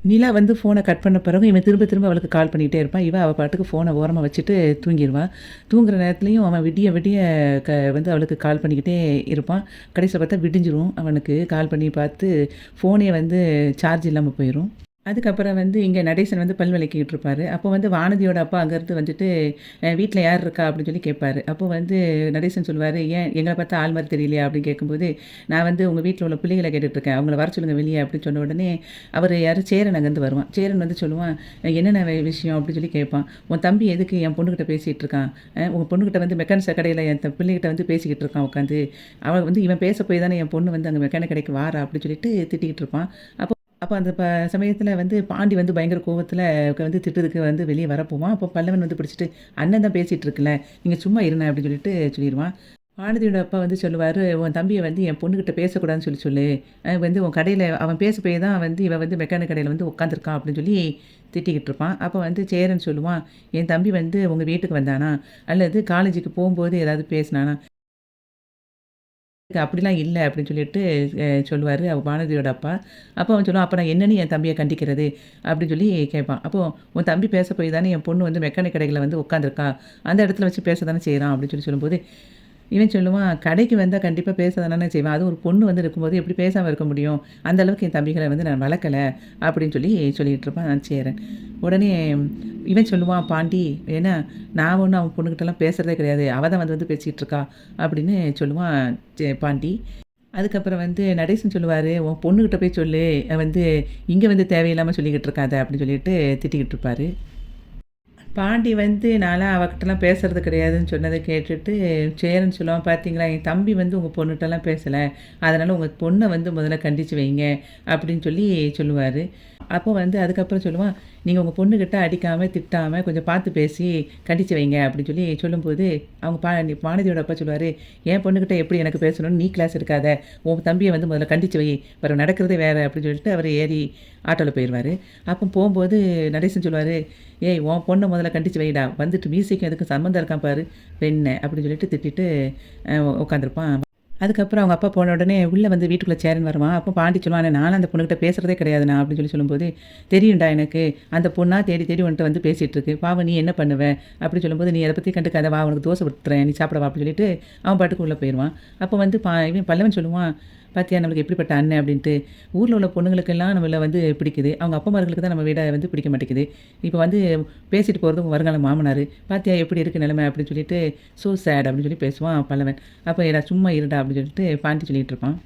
நிலா வந்து ஃபோன கட் பண்ண பிறகு இவன் திரும்ப திரும்ப அவளுக்கு கால் பண்ணிக்கிட்டே இருப்பான். இவ அவ பாட்டுக்கு ஃபோன ஓரமா வச்சுட்டு தூங்கிருவா. தூங்குற நேரத்துலயும் அவன் விடிய விடிய வந்து அவளுக்கு கால் பண்ணிக்கிட்டே இருப்பான். கடைசில பார்த்தா விடிஞ்சிரும். அவனுக்கு கால் பண்ணி பார்த்து ஃபோனே வந்து சார்ஜ் இல்லாம போயிரும். அதுக்கப்புறம் வந்து இங்க நடேசன் வந்து பல் விளக்கிக்கிட்டு இருப்பாரு. அப்போ வந்து வானதியோட அப்பா அங்கருந்து வந்துட்டு, "வீட்ல யார் இருக்கா?" அப்படின்னு சொல்லி கேட்பாரு. அப்போ வந்து நடேசன் சொல்லுவாரு, "ஏன் எங்கள பார்த்தா ஆள் மாரி தெரியலையா?" அப்படின்னு கேட்கும்போது, "நான் வந்து உங்க வீட்ல உள்ள பிள்ளைகள கேட்டுட்டுருக்கேன். அவங்கள வர சொல்லுங்க வெளிய." அப்படின்னு சொன்ன உடனே, அவரு யாரு சேரன் அங்கருந்து வருவான். சேரன் வந்து சொல்லுவான், "என்னென்ன விஷயம்?" அப்படின்னு சொல்லி கேட்பான். "உன் தம்பி எதுக்கு என் பொண்ணுகிட்ட பேசிட்டு இருக்கான்? உங்க பொண்ணுகிட்ட வந்து மெக்கானிக் கடையில என் பிள்ளைகிட்ட வந்து பேசிக்கிட்டு இருக்கான் உட்காந்து. அவன் வந்து இவன் பேச போய் தானே என் பொண்ணு வந்து அங்க மெக்கானிக் கடைக்கு வாரா." அப்படின்னு சொல்லிட்டு திட்டிக்கிட்டு இருப்பான். அப்போ அந்த சமயத்தில வந்து பாண்டி வந்து பயங்கர கோவத்தில வந்து திட்டுறதுக்கு வந்து வெளிய வரப்போவான். அப்போ பல்லவன் வந்து பிடிச்சுட்டு, "அண்ணன் தான் பேசிட்டு இருக்குல்ல, நீங்க சும்மா இருண்ணே" அப்படின்னு சொல்லிட்டு சொல்லிருவான். வானதியோட அப்பா வந்து சொல்லுவாரு, "உன் தம்பிய வந்து என் பொண்ணுகிட்ட பேசக்கூடாதுன்னு சொல்லி சொல்லு. வந்து உன் கடையில அவன் பேச போய் தான் வந்து இவன் வந்து மெக்கானிக் கடையில வந்து உட்காந்துருக்கான்" அப்படின்னு சொல்லி திட்டிக்கிட்டு இருப்பான். அப்போ வந்து சேரன் சொல்லுவான், "என் தம்பி வந்து உங்க வீட்டுக்கு வந்தானா? அல்லது காலேஜுக்கு போம்போது ஏதாவது பேசினானா? அப்படிலாம் இல்ல" அப்படின்னு சொல்லிட்டு சொல்லுவாரு வானதியோட அப்பா. அப்போ அவன் சொல்லுவான், "அப்ப நான் என்னன்னு என் தம்பிய கண்டிக்கிறது?" அப்படின்னு சொல்லி கேட்பான். அப்போ "உன் தம்பி பேச போய் தானே என் பொண்ணு வந்து மெக்கானிக் கடையில வந்து உட்காந்துருக்கா. அந்த இடத்துல வச்சு பேச தானே செய்றான்" அப்படின்னு சொல்லும்போது, இவன் சொல்லுவான், "கடைக்கு வந்தா கண்டிப்பா பேச தானே செய்வான். அதுவும் ஒரு பொண்ணு வந்து இருக்கும்போது எப்படி பேசாம இருக்க முடியும்? அந்த அளவுக்கு என் தம்பிகள வந்து நான் வளர்க்கல" அப்படின்னு சொல்லி சொல்லிட்டு இருப்பான் சேரன். உடனே இவன் சொல்லுவான் பாண்டி, "ஏன்னா நான் ஒண்ணும் அவன் பொண்ணுகிட்டலாம் பேசுறதே கிடையாது. அவ தான் வந்து வந்து பேசிட்டு இருக்கா" அப்படின்னு சொல்லுவான் பாண்டி. அதுக்கப்புறம் வந்து நடேசன் சொல்லுவாரு, "உன் பொண்ணுகிட்ட போய் சொல்லு. வந்து இங்க வந்து தேவையில்லாம சொல்லிக்கிட்டு இருக்காத" அப்படின்னு சொல்லிட்டு திட்டிக்கிட்டு இருப்பாரு. பாண்டி வந்து நான்லாம் அவகிட்டலாம் பேசுறது கிடையாதுன்னு சொன்னத கேட்டுட்டு, சேரன் சொல்லுவான், "பார்த்தீங்களா என் தம்பி வந்து உங்க பொண்ணுட்டலாம் பேசல. அதனால உங்க பொண்ண வந்து முதல்ல கண்டிச்சு வைங்க" அப்படின்னு சொல்லி சொல்லுவாரு. அப்போ வந்து அதுக்கப்புறம் சொல்லுவான், "நீங்க உங்க பொண்ணுகிட்ட அடிக்காம, திட்டாம கொஞ்சம் பார்த்து பேசி கண்டிச்சு வைங்க" அப்படின்னு சொல்லி சொல்லும்போது, அவங்க வானதியோட அப்பா சொல்லுவாரு, "என் பொண்ணுகிட்ட எப்படி எனக்கு பேசணும்னு நீ கிளாஸ் எடுக்காத. உன் தம்பிய வந்து முதல்ல கண்டிச்சு வை. பிறகு நடக்கிறதே வேற" அப்படின்னு சொல்லிட்டு அவரு ஏறி ஆட்டோல போயிருவாரு. அப்போ போம்போது நடேசன் சொல்லுவாரு, "ஏய் உன் பொண்ண முதல்ல கண்டிச்சு வைடா. வந்துட்டு மியூசிக்கும் எதுக்கும் சம்மந்தம் இருக்கான் பாரு, பெண்ண" அப்படின்னு சொல்லிட்டு திட்டிட்டு உட்காந்துருப்பான். அதுக்கப்புறம் அவங்க அப்பா போன உடனே உள்ள வந்து வீட்டுக்குள்ள சேரன் வருவான். அப்போ பாண்டி சொல்லுவான், "நான்லாம் அந்த பொண்ணுகிட்ட பேசுறதே கிடையாதுண்ணா" அப்படின்னு சொல்லும்போது, "தெரியும்டா எனக்கு. அந்த பொண்ணா தேடி தேடி உன்ட்ட வந்து பேசிட்டு இருக்கு. பாவம் நீ என்ன பண்ணுவ?" அப்படி சொல்லும்போது, "நீ அத பத்தி கண்டுக்காத. வா உனக்கு தோசை ஊத்துறேன். நீ சாப்பிட வா" அப்படின்னு சொல்லிட்டு அவன் பாட்டுக்கு உள்ள போயிருவான். அப்போ வந்து இவன் பல்லவன் சொல்லுவான், "பாத்தியா நம்மளுக்கு எப்படிப்பட்ட அண்ணன்" அப்படின்ட்டு. ஊர்ல உள்ள பொண்ணுங்களுக்கெல்லாம் நம்மள வந்து பிடிக்குது. அவங்க அப்பன்மார்களுக்கு தான் நம்ம வீட வந்து பிடிக்க மாட்டேங்குது. இப்போ வந்து பேசிட்டு போறது உங்க வருங்கால மாமனாரு. "பாத்தியா எப்படி இருக்கு நிலைமை" அப்படின்னு சொல்லிட்டு, "ஸோ சேட்" அப்படின்னு சொல்லி பேசுவான் பல்லவன். அப்ப "ஏடா சும்மா இருடா" அப்படின்னு சொல்லிட்டு பாண்டி சொல்லிட்டு இருப்பான்.